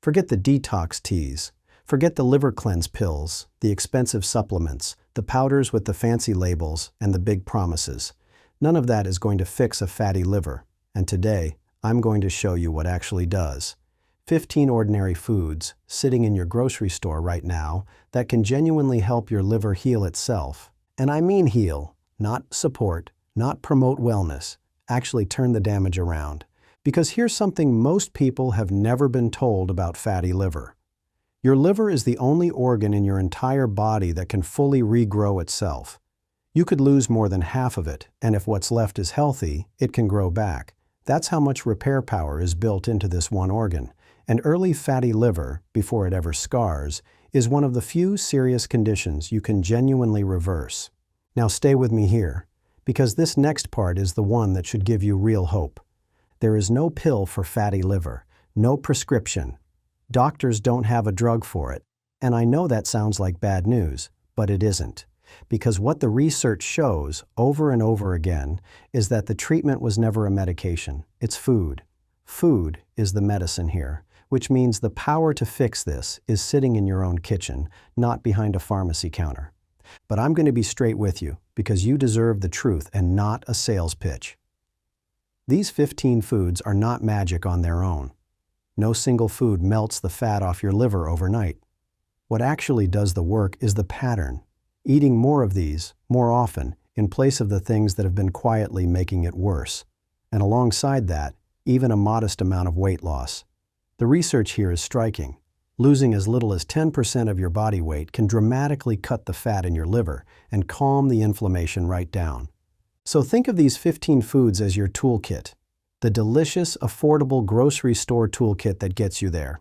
Forget the detox teas. Forget the liver cleanse pills, the expensive supplements, the powders with the fancy labels, and the big promises. None of that is going to fix a fatty liver. And today, I'm going to show you what actually does. 15 ordinary foods sitting in your grocery store right now that can genuinely help your liver heal itself. And I mean heal, not support, not promote wellness. Actually turn the damage around. Because here's something most people have never been told about fatty liver. Your liver is the only organ in your entire body that can fully regrow itself. You could lose more than half of it, and if what's left is healthy, it can grow back. That's how much repair power is built into this one organ. And early fatty liver, before it ever scars, is one of the few serious conditions you can genuinely reverse. Now stay with me here, because this next part is the one that should give you real hope. There is no pill for fatty liver, no prescription. Doctors don't have a drug for it. And I know that sounds like bad news, but it isn't. Because what the research shows over and over again is that the treatment was never a medication. It's food. Food is the medicine here, which means the power to fix this is sitting in your own kitchen, not behind a pharmacy counter. But I'm going to be straight with you, because you deserve the truth and not a sales pitch. These 15 foods are not magic on their own. No single food melts the fat off your liver overnight. What actually does the work is the pattern. Eating more of these, more often, in place of the things that have been quietly making it worse. And alongside that, even a modest amount of weight loss. The research here is striking. Losing as little as 10% of your body weight can dramatically cut the fat in your liver and calm the inflammation right down. So think of these 15 foods as your toolkit. The delicious, affordable grocery store toolkit that gets you there.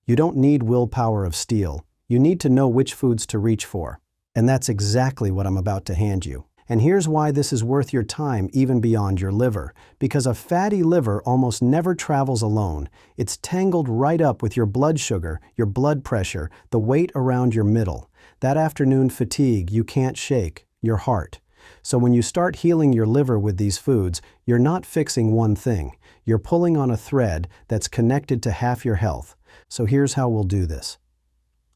You don't need willpower of steel. You need to know which foods to reach for. And that's exactly what I'm about to hand you. And here's why this is worth your time even beyond your liver. Because a fatty liver almost never travels alone. It's tangled right up with your blood sugar, your blood pressure, the weight around your middle. That afternoon fatigue you can't shake, your heart. So when you start healing your liver with these foods, you're not fixing one thing. You're pulling on a thread that's connected to half your health. So here's how we'll do this.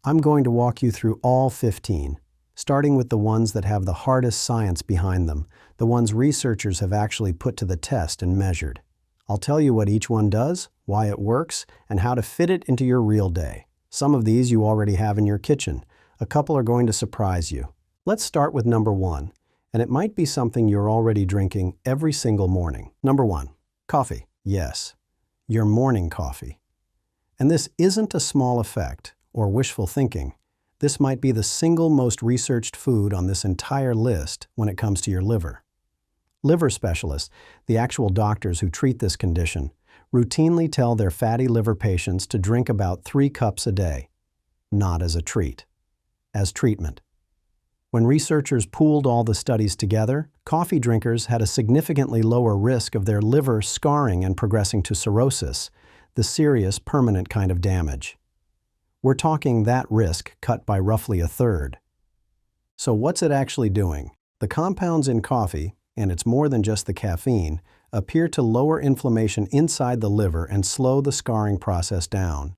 I'm going to walk you through all 15. Starting with the ones that have the hardest science behind them, the ones researchers have actually put to the test and measured. I'll tell you what each one does, why it works, and how to fit it into your real day. Some of these you already have in your kitchen. A couple are going to surprise you. Let's start with number 1, and it might be something you're already drinking every single morning. Number 1, coffee. Yes, your morning coffee. And this isn't a small effect or wishful thinking. This might be the single most researched food on this entire list when it comes to your liver. Liver specialists, the actual doctors who treat this condition, routinely tell their fatty liver patients to drink about 3 cups a day, not as a treat, as treatment. When researchers pooled all the studies together, coffee drinkers had a significantly lower risk of their liver scarring and progressing to cirrhosis, the serious, permanent kind of damage. We're talking that risk cut by roughly a third. So what's it actually doing? The compounds in coffee, and it's more than just the caffeine, appear to lower inflammation inside the liver and slow the scarring process down.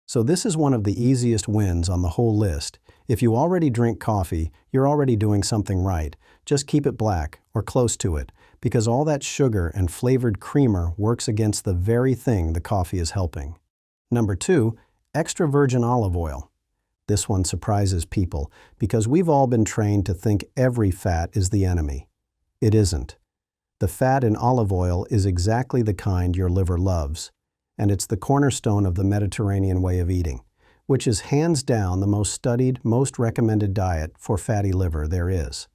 So this is one of the easiest wins on the whole list. If you already drink coffee, you're already doing something right. Just keep it black, or close to it, because all that sugar and flavored creamer works against the very thing the coffee is helping. Number 2, extra virgin olive oil. This one surprises people because we've all been trained to think every fat is the enemy. It isn't. The fat in olive oil is exactly the kind your liver loves, and it's the cornerstone of the Mediterranean way of eating, which is hands down the most studied, most recommended diet for fatty liver there is.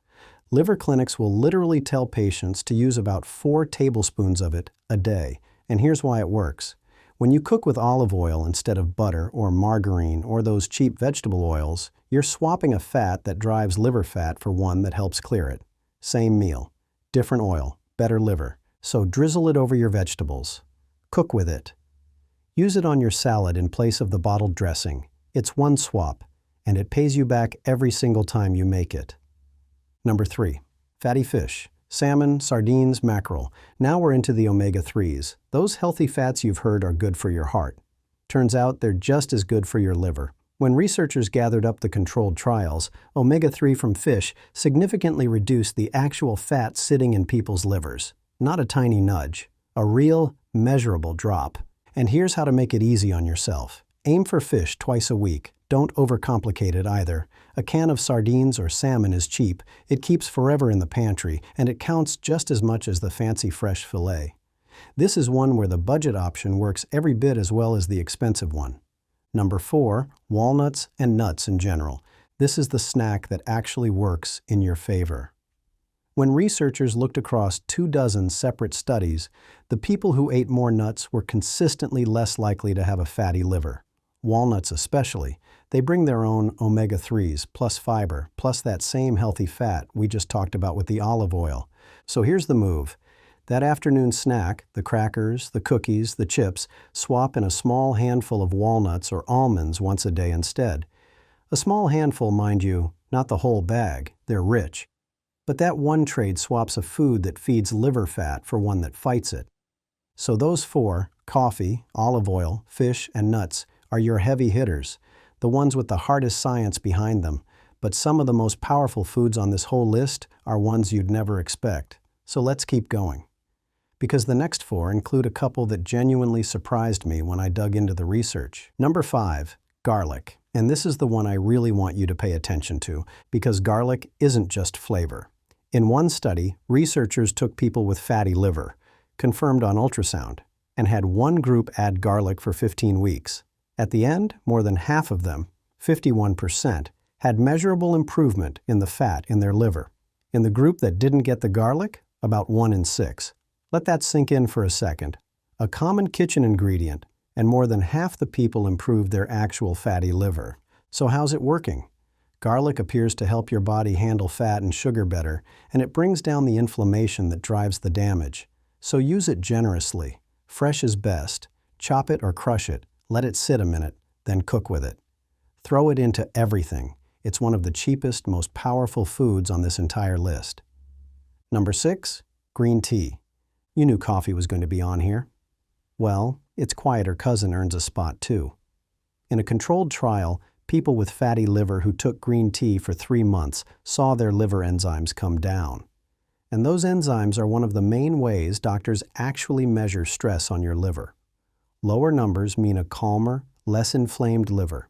Liver clinics will literally tell patients to use about 4 tablespoons of it a day, and here's why it works. When you cook with olive oil instead of butter or margarine or those cheap vegetable oils, you're swapping a fat that drives liver fat for one that helps clear it. Same meal, different oil, better liver. So drizzle it over your vegetables. Cook with it. Use it on your salad in place of the bottled dressing. It's one swap, and it pays you back every single time you make it. Number 3, fatty fish. Salmon, sardines, mackerel. Now we're into the omega-3s. Those healthy fats you've heard are good for your heart. Turns out they're just as good for your liver. When researchers gathered up the controlled trials, omega-3 from fish significantly reduced the actual fat sitting in people's livers. Not a tiny nudge, a real, measurable drop. And here's how to make it easy on yourself. Aim for fish twice a week. Don't overcomplicate it either. A can of sardines or salmon is cheap, it keeps forever in the pantry, and it counts just as much as the fancy fresh fillet. This is one where the budget option works every bit as well as the expensive one. Number 4, walnuts and nuts in general. This is the snack that actually works in your favor. When researchers looked across 24 separate studies, the people who ate more nuts were consistently less likely to have a fatty liver. Walnuts especially. They bring their own omega-3s, plus fiber, plus that same healthy fat we just talked about with the olive oil. So here's the move. That afternoon snack, the crackers, the cookies, the chips, swap in a small handful of walnuts or almonds once a day instead. A small handful, mind you, not the whole bag, they're rich. But that one trade swaps a food that feeds liver fat for one that fights it. So those 4, coffee, olive oil, fish, and nuts, are your heavy hitters, the ones with the hardest science behind them. But some of the most powerful foods on this whole list are ones you'd never expect. So let's keep going. Because the next 4 include a couple that genuinely surprised me when I dug into the research. Number 5, garlic. And this is the one I really want you to pay attention to, because garlic isn't just flavor. In one study, researchers took people with fatty liver, confirmed on ultrasound, and had one group add garlic for 15 weeks. At the end, more than half of them, 51%, had measurable improvement in the fat in their liver. In the group that didn't get the garlic, about 1 in 6. Let that sink in for a second. A common kitchen ingredient, and more than half the people improved their actual fatty liver. So how's it working? Garlic appears to help your body handle fat and sugar better, and it brings down the inflammation that drives the damage. So use it generously. Fresh is best. Chop it or crush it, let it sit a minute, then cook with it. Throw it into everything. It's one of the cheapest, most powerful foods on this entire list. Number 6, green tea. You knew coffee was going to be on here. Well, its quieter cousin earns a spot too. In a controlled trial, people with fatty liver who took green tea for 3 months saw their liver enzymes come down. And those enzymes are one of the main ways doctors actually measure stress on your liver. Lower numbers mean a calmer, less inflamed liver.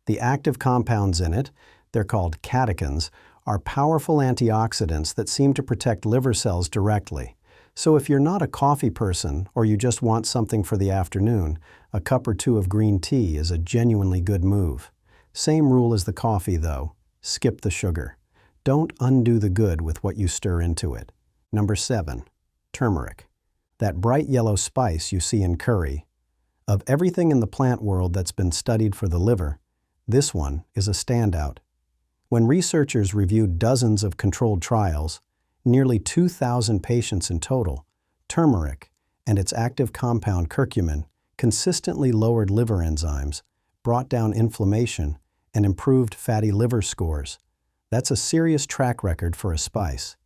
The active compounds in it, they're called catechins, are powerful antioxidants that seem to protect liver cells directly. So if you're not a coffee person or you just want something for the afternoon, a cup or 2 of green tea is a genuinely good move. Same rule as the coffee though, skip the sugar. Don't undo the good with what you stir into it. Number 7, turmeric. That bright yellow spice you see in curry. Of everything in the plant world that's been studied for the liver, this one is a standout. When researchers reviewed dozens of controlled trials, nearly 2,000 patients in total, turmeric and its active compound curcumin consistently lowered liver enzymes, brought down inflammation, and improved fatty liver scores. That's a serious track record for a spice.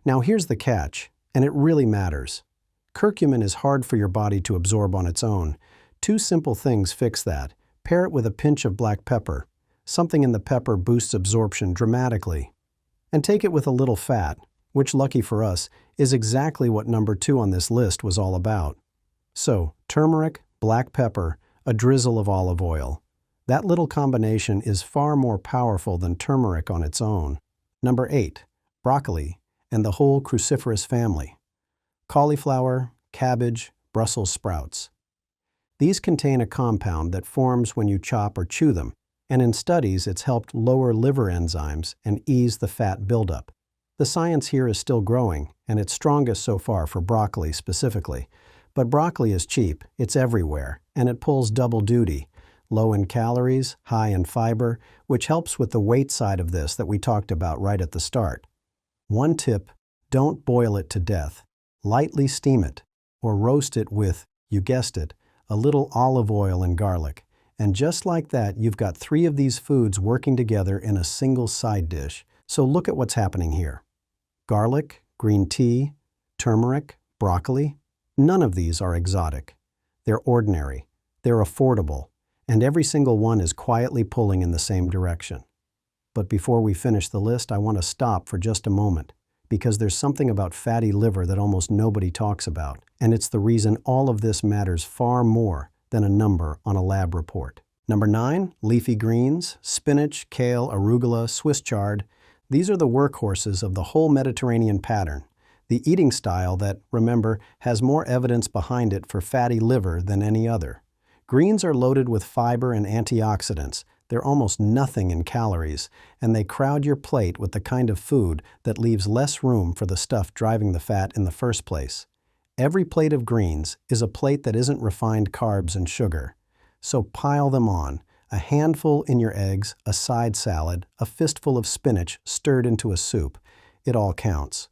Now here's the catch, and it really matters. Curcumin is hard for your body to absorb on its own. 2 simple things fix that. Pair it with a pinch of black pepper. Something in the pepper boosts absorption dramatically. And take it with a little fat, which, lucky for us, is exactly what number 2 on this list was all about. So, turmeric, black pepper, a drizzle of olive oil. That little combination is far more powerful than turmeric on its own. Number 8, broccoli and the whole cruciferous family. Cauliflower, cabbage, Brussels sprouts. These contain a compound that forms when you chop or chew them, and in studies it's helped lower liver enzymes and ease the fat buildup. The science here is still growing, and it's strongest so far for broccoli specifically. But broccoli is cheap, it's everywhere, and it pulls double duty. Low in calories, high in fiber, which helps with the weight side of this that we talked about right at the start. One tip, don't boil it to death. Lightly steam it, or roast it with, you guessed it, a little olive oil and garlic. And just like that, you've got 3 of these foods working together in a single side dish. So look at what's happening here. Garlic, green tea, turmeric, broccoli. None of these are exotic. They're ordinary. They're affordable, and every single one is quietly pulling in the same direction. But before we finish the list, I want to stop for just a moment, because there's something about fatty liver that almost nobody talks about, and it's the reason all of this matters far more than a number on a lab report. Number 9, leafy greens, spinach, kale, arugula, Swiss chard. These are the workhorses of the whole Mediterranean pattern, the eating style that, remember, has more evidence behind it for fatty liver than any other. Greens are loaded with fiber and antioxidants. They're almost nothing in calories, and they crowd your plate with the kind of food that leaves less room for the stuff driving the fat in the first place. Every plate of greens is a plate that isn't refined carbs and sugar. So pile them on, a handful in your eggs, a side salad, a fistful of spinach stirred into a soup. It all counts.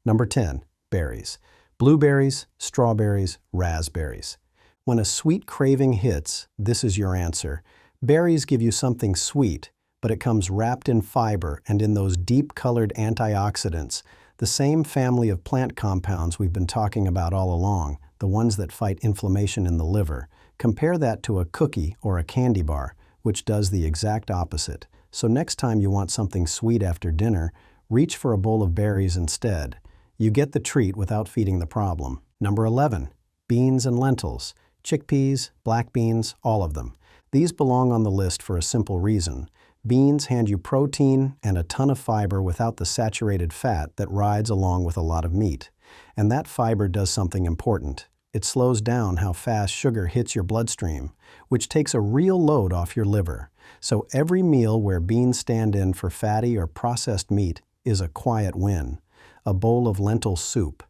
Number 10, berries. Blueberries, strawberries, raspberries. When a sweet craving hits, this is your answer. Berries give you something sweet, but it comes wrapped in fiber and in those deep-colored antioxidants, the same family of plant compounds we've been talking about all along, the ones that fight inflammation in the liver. Compare that to a cookie or a candy bar, which does the exact opposite. So next time you want something sweet after dinner, reach for a bowl of berries instead. You get the treat without feeding the problem. Number 11, beans and lentils. Chickpeas, black beans, all of them. These belong on the list for a simple reason. Beans hand you protein and a ton of fiber without the saturated fat that rides along with a lot of meat. And that fiber does something important. It slows down how fast sugar hits your bloodstream, which takes a real load off your liver. So every meal where beans stand in for fatty or processed meat is a quiet win. A bowl of lentil soup,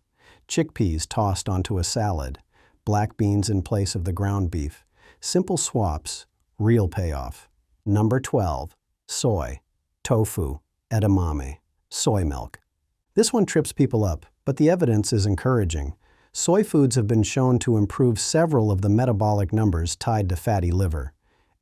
chickpeas tossed onto a salad, black beans in place of the ground beef. Simple swaps, real payoff. Number 12, soy, tofu, edamame, soy milk. This one trips people up, but the evidence is encouraging. Soy foods have been shown to improve several of the metabolic numbers tied to fatty liver.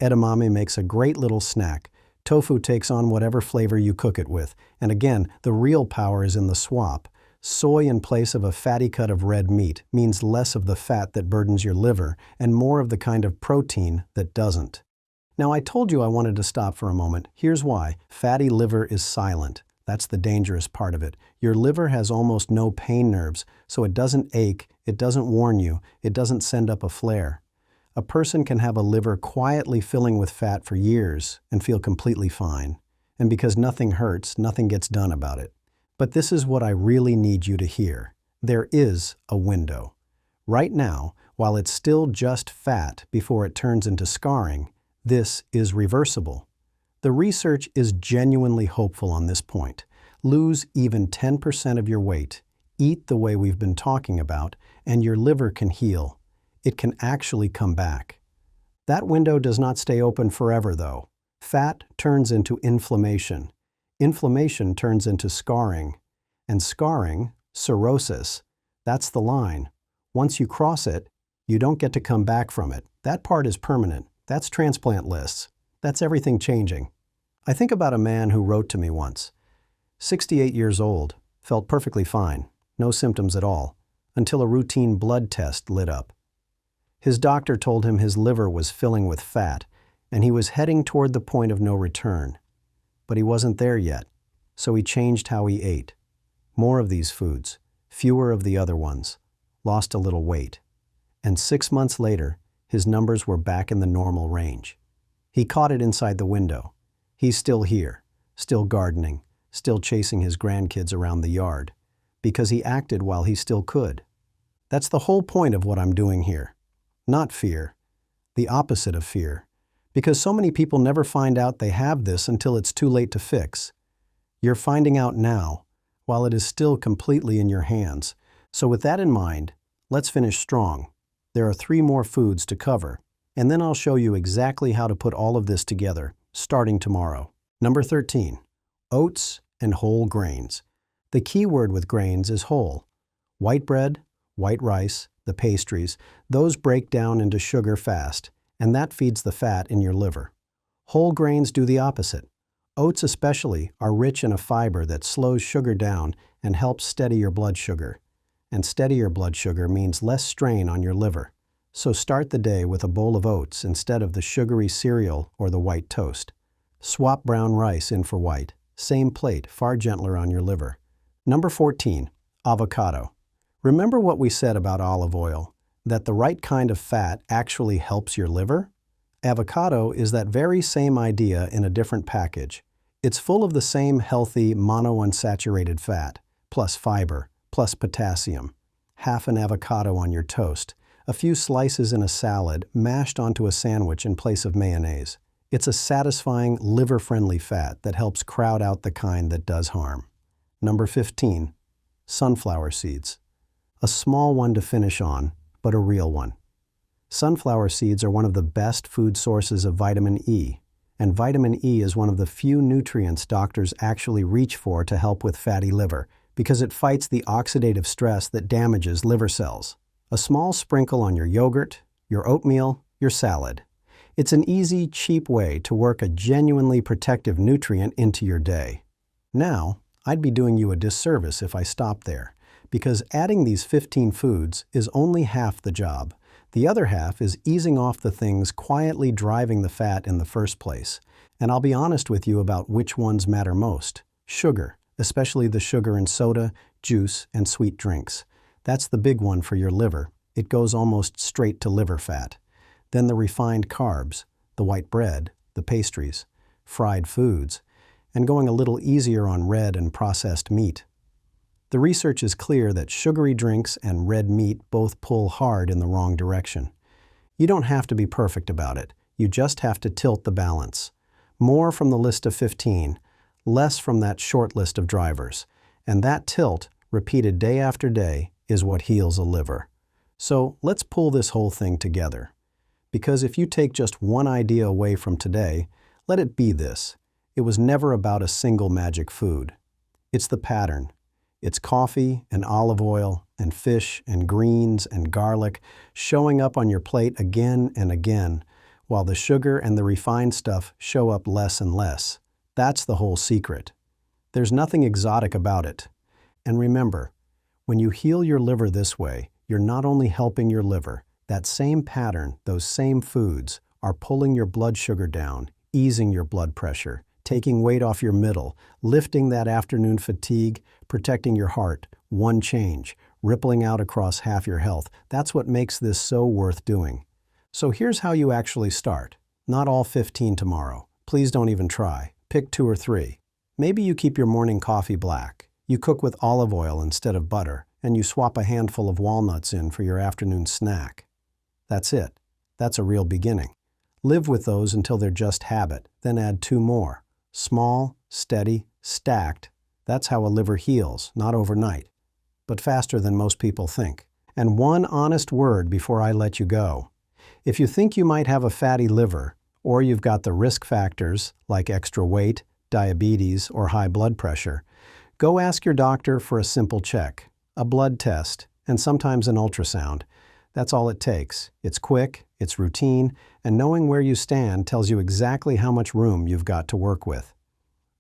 Edamame makes a great little snack. Tofu takes on whatever flavor you cook it with. And again, the real power is in the swap. Soy in place of a fatty cut of red meat means less of the fat that burdens your liver and more of the kind of protein that doesn't. Now, I told you I wanted to stop for a moment. Here's why. Fatty liver is silent. That's the dangerous part of it. Your liver has almost no pain nerves, so it doesn't ache, it doesn't warn you, it doesn't send up a flare. A person can have a liver quietly filling with fat for years and feel completely fine. And because nothing hurts, nothing gets done about it. But this is what I really need you to hear. There is a window. Right now, while it's still just fat before it turns into scarring, this is reversible. The research is genuinely hopeful on this point. Lose even 10% of your weight, eat the way we've been talking about, and your liver can heal. It can actually come back. That window does not stay open forever, though. Fat turns into inflammation. Inflammation turns into scarring. And scarring, cirrhosis, that's the line. Once you cross it, you don't get to come back from it. That part is permanent. That's transplant lists. That's everything changing. I think about a man who wrote to me once. 68 years old, felt perfectly fine, no symptoms at all, until a routine blood test lit up. His doctor told him his liver was filling with fat, and he was heading toward the point of no return. But he wasn't there yet, so he changed how he ate. More of these foods, fewer of the other ones, lost a little weight. And 6 months later, his numbers were back in the normal range. He caught it inside the window. He's still here, still gardening, still chasing his grandkids around the yard, because he acted while he still could. That's the whole point of what I'm doing here. Not fear, the opposite of fear, because so many people never find out they have this until it's too late to fix. You're finding out now, while it is still completely in your hands. So with that in mind, let's finish strong. There are 3 more foods to cover, and then I'll show you exactly how to put all of this together, starting tomorrow. Number 13, oats and whole grains. The key word with grains is whole. White bread, white rice, the pastries, those break down into sugar fast, and that feeds the fat in your liver. Whole grains do the opposite. Oats especially are rich in a fiber that slows sugar down and helps steady your blood sugar. And steadier blood sugar means less strain on your liver. So start the day with a bowl of oats instead of the sugary cereal or the white toast. Swap brown rice in for white. Same plate, far gentler on your liver. Number 14, avocado. Remember what we said about olive oil, that the right kind of fat actually helps your liver? Avocado is that very same idea in a different package. It's full of the same healthy monounsaturated fat, plus fiber, plus potassium. Half an avocado on your toast, a few slices in a salad, mashed onto a sandwich in place of mayonnaise. It's a satisfying, liver-friendly fat that helps crowd out the kind that does harm. Number 15, sunflower seeds. A small one to finish on, but a real one. Sunflower seeds are one of the best food sources of vitamin E, and vitamin E is one of the few nutrients doctors actually reach for to help with fatty liver, because it fights the oxidative stress that damages liver cells. A small sprinkle on your yogurt, your oatmeal, your salad. It's an easy, cheap way to work a genuinely protective nutrient into your day. Now, I'd be doing you a disservice if I stopped there, because adding these 15 foods is only half the job. The other half is easing off the things quietly driving the fat in the first place. And I'll be honest with you about which ones matter most. Sugar, especially the sugar in soda, juice, and sweet drinks. That's the big one for your liver. It goes almost straight to liver fat. Then the refined carbs, the white bread, the pastries, fried foods, and going a little easier on red and processed meat. The research is clear that sugary drinks and red meat both pull hard in the wrong direction. You don't have to be perfect about it. You just have to tilt the balance. More from the list of 15, less from that short list of drivers. And that tilt, repeated day after day, is what heals a liver. So let's pull this whole thing together. Because if you take just one idea away from today, let it be this. It was never about a single magic food. It's the pattern. It's coffee and olive oil and fish and greens and garlic showing up on your plate again and again, while the sugar and the refined stuff show up less and less. That's the whole secret. There's nothing exotic about it. And remember, when you heal your liver this way, you're not only helping your liver, that same pattern, those same foods, are pulling your blood sugar down, easing your blood pressure, taking weight off your middle, lifting that afternoon fatigue, protecting your heart. One change, rippling out across half your health. That's what makes this so worth doing. So here's how you actually start. Not all 15 tomorrow. Please don't even try. Pick 2 or 3. Maybe you keep your morning coffee black. You cook with olive oil instead of butter, and you swap a handful of walnuts in for your afternoon snack. That's it. That's a real beginning. Live with those until they're just habit, then add 2 more. Small, steady, stacked. That's how a liver heals, not overnight, but faster than most people think. And one honest word before I let you go. If you think you might have a fatty liver, or you've got the risk factors like extra weight, diabetes, or high blood pressure, go ask your doctor for a simple check, a blood test, and sometimes an ultrasound. That's all it takes. It's quick, it's routine, and knowing where you stand tells you exactly how much room you've got to work with.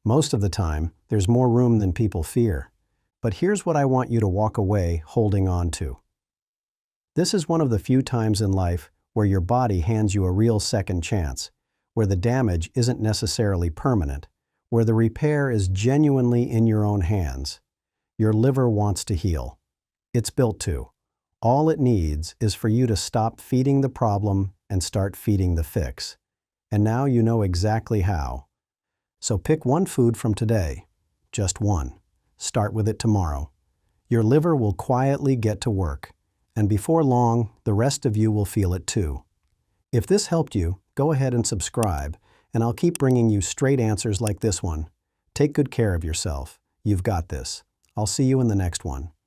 Most of the time, there's more room than people fear. But here's what I want you to walk away holding on to. This is one of the few times in life where your body hands you a real second chance, where the damage isn't necessarily permanent, where the repair is genuinely in your own hands. Your liver wants to heal. It's built to. All it needs is for you to stop feeding the problem and start feeding the fix. And now you know exactly how. So pick one food from today, just one. Start with it tomorrow. Your liver will quietly get to work, and before long, the rest of you will feel it too. If this helped you, go ahead and subscribe, and I'll keep bringing you straight answers like this one. Take good care of yourself. You've got this. I'll see you in the next one.